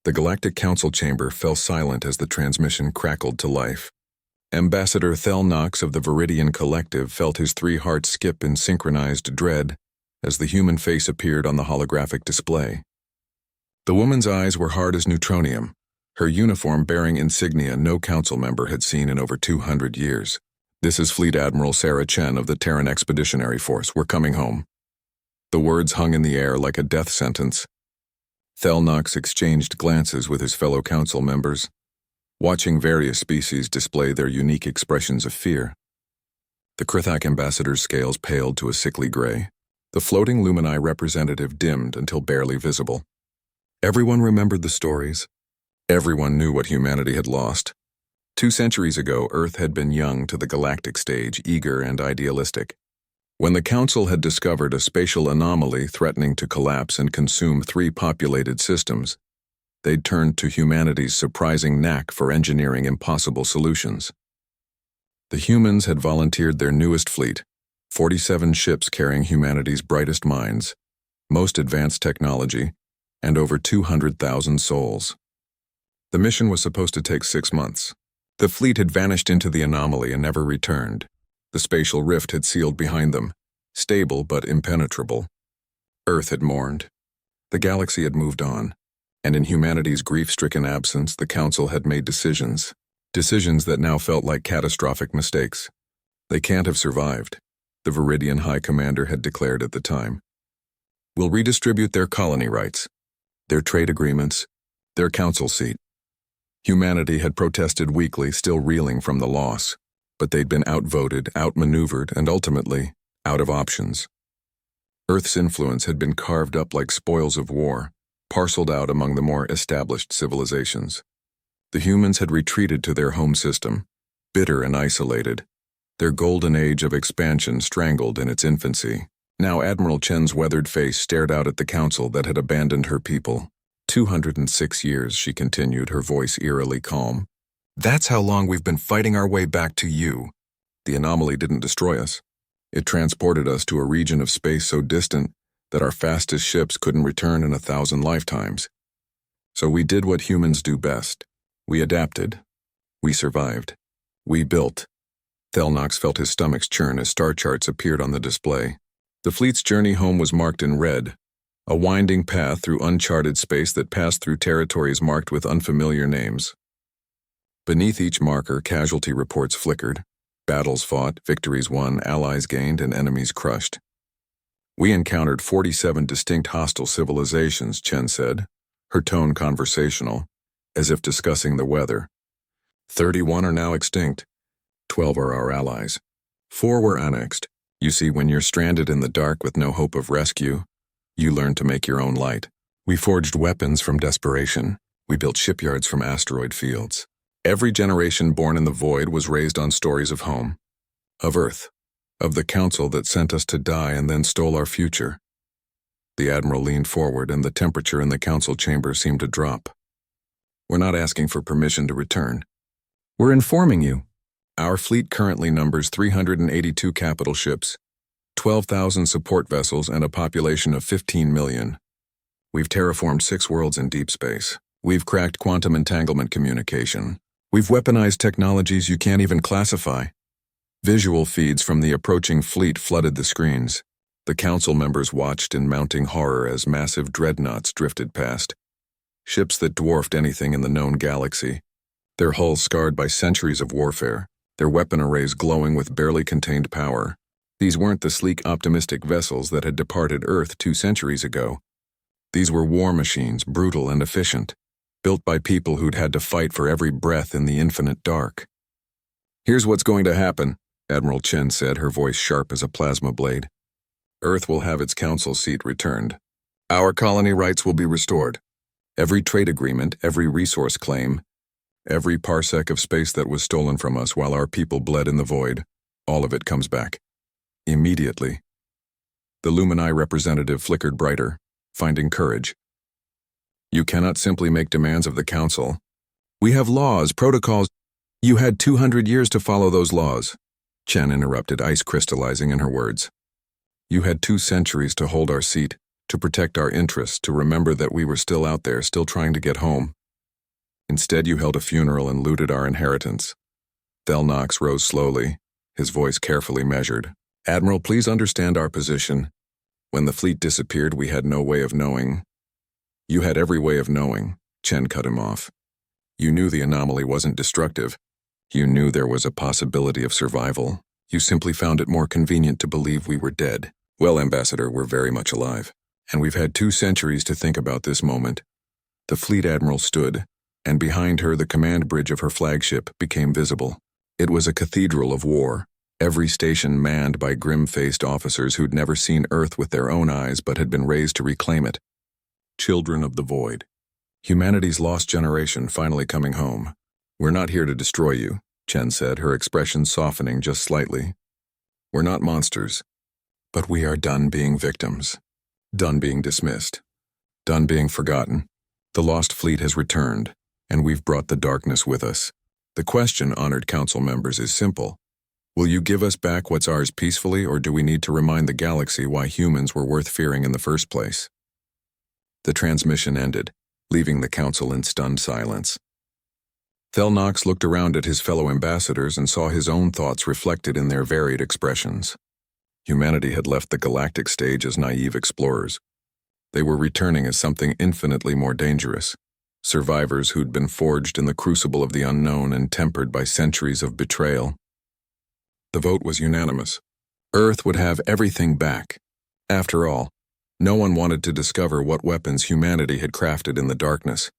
The Galactic Council chamber fell silent as the transmission crackled to life. Ambassador Thel Knox of the Viridian Collective felt his 3 hearts skip in synchronized dread as the human face appeared on the holographic display. The woman's eyes were hard as neutronium, her uniform bearing insignia no council member had seen in over 200 years. "This is Fleet Admiral Sarah Chen of the Terran Expeditionary Force. We're coming home." The words hung in the air like a death sentence. Thel Knox exchanged glances with his fellow council members, watching various species display their unique expressions of fear. The Krithak ambassador's scales paled to a sickly gray. The floating Lumini representative dimmed until barely visible. Everyone remembered the stories. Everyone knew what humanity had lost. 2 centuries ago, Earth had been young to the galactic stage, eager and idealistic. When the Council had discovered a spatial anomaly threatening to collapse and consume 3 populated systems, they'd turned to humanity's surprising knack for engineering impossible solutions. The humans had volunteered their newest fleet, 47 ships carrying humanity's brightest minds, most advanced technology, and over 200,000 souls. The mission was supposed to take 6 months. The fleet had vanished into the anomaly and never returned. The spatial rift had sealed behind them, stable but impenetrable. Earth had mourned. The galaxy had moved on, and in humanity's grief-stricken absence, the Council had made decisions that now felt like catastrophic mistakes. They can't have survived, the Viridian High Commander had declared at the time. "We'll redistribute their colony rights, their trade agreements, their council seat." Humanity had protested weakly, still reeling from the loss, but they'd been outvoted, outmaneuvered, and ultimately, out of options. Earth's influence had been carved up like spoils of war, parceled out among the more established civilizations. The humans had retreated to their home system, bitter and isolated, their golden age of expansion strangled in its infancy. Now Admiral Chen's weathered face stared out at the Council that had abandoned her people. 206 years, she continued, her voice eerily calm. "That's how long we've been fighting our way back to you." The anomaly didn't destroy us. It transported us to a region of space so distant that our fastest ships couldn't return in 1,000 lifetimes. So we did what humans do best. We adapted. We survived. We built. Thel Knox felt his stomach churn as star charts appeared on the display. The fleet's journey home was marked in red, a winding path through uncharted space that passed through territories marked with unfamiliar names. Beneath each marker, casualty reports flickered. Battles fought, victories won, allies gained, and enemies crushed. "We encountered 47 distinct hostile civilizations," Chen said, her tone conversational, as if discussing the weather. 31 are now extinct. 12 are our allies. 4 were annexed. You see, when you're stranded in the dark with no hope of rescue, you learn to make your own light. We forged weapons from desperation. We built shipyards from asteroid fields. Every generation born in the void was raised on stories of home, of Earth, of the Council that sent us to die and then stole our future. The Admiral leaned forward, and the temperature in the Council chamber seemed to drop. "We're not asking for permission to return. We're informing you. Our fleet currently numbers 382 capital ships, 12,000 support vessels, and a population of 15 million. We've terraformed 6 worlds in deep space. We've cracked quantum entanglement communication. We've weaponized technologies you can't even classify." Visual feeds from the approaching fleet flooded the screens. The Council members watched in mounting horror as massive dreadnoughts drifted past. Ships that dwarfed anything in the known galaxy, their hulls scarred by centuries of warfare, their weapon arrays glowing with barely contained power. These weren't the sleek, optimistic vessels that had departed Earth 2 centuries ago. These were war machines, brutal and efficient, built by people who'd had to fight for every breath in the infinite dark. "Here's what's going to happen," Admiral Chen said, her voice sharp as a plasma blade. "Earth will have its council seat returned. Our colony rights will be restored. Every trade agreement, every resource claim, every parsec of space that was stolen from us while our people bled in the void, all of it comes back. Immediately." The Lumini representative flickered brighter, finding courage. "You cannot simply make demands of the Council. We have laws, protocols. You had 200 years to follow those laws," Chen interrupted, ice crystallizing in her words. "You had 2 centuries to hold our seat, to protect our interests, to remember that we were still out there, still trying to get home. Instead, you held a funeral and looted our inheritance. Thelnox rose slowly, his voice carefully measured. Admiral, please understand our position. When the fleet disappeared, we had no way of knowing. You had every way of knowing, Chen cut him off. You knew the anomaly wasn't destructive. You knew there was a possibility of survival. You simply found it more convenient to believe we were dead. Well, Ambassador, we're very much alive. And we've had 2 centuries to think about this moment. The fleet admiral stood, and behind her the command bridge of her flagship became visible. It was a cathedral of war, every station manned by grim-faced officers who'd never seen Earth with their own eyes but had been raised to reclaim it. Children of the void. Humanity's lost generation finally coming home. We're not here to destroy you, Chen said, her expression softening just slightly. We're not monsters, but we are done being victims. Done being dismissed. Done being forgotten. The lost fleet has returned, and we've brought the darkness with us. The question, honored council members, is simple. Will you give us back what's ours peacefully, or do we need to remind the galaxy why humans were worth fearing in the first place? The transmission ended, leaving the council in stunned silence. Thelnox looked around at his fellow ambassadors and saw his own thoughts reflected in their varied expressions. Humanity had left the galactic stage as naive explorers. They were returning as something infinitely more dangerous. Survivors who'd been forged in the crucible of the unknown and tempered by centuries of betrayal. The vote was unanimous. Earth would have everything back. After all, no one wanted to discover what weapons humanity had crafted in the darkness.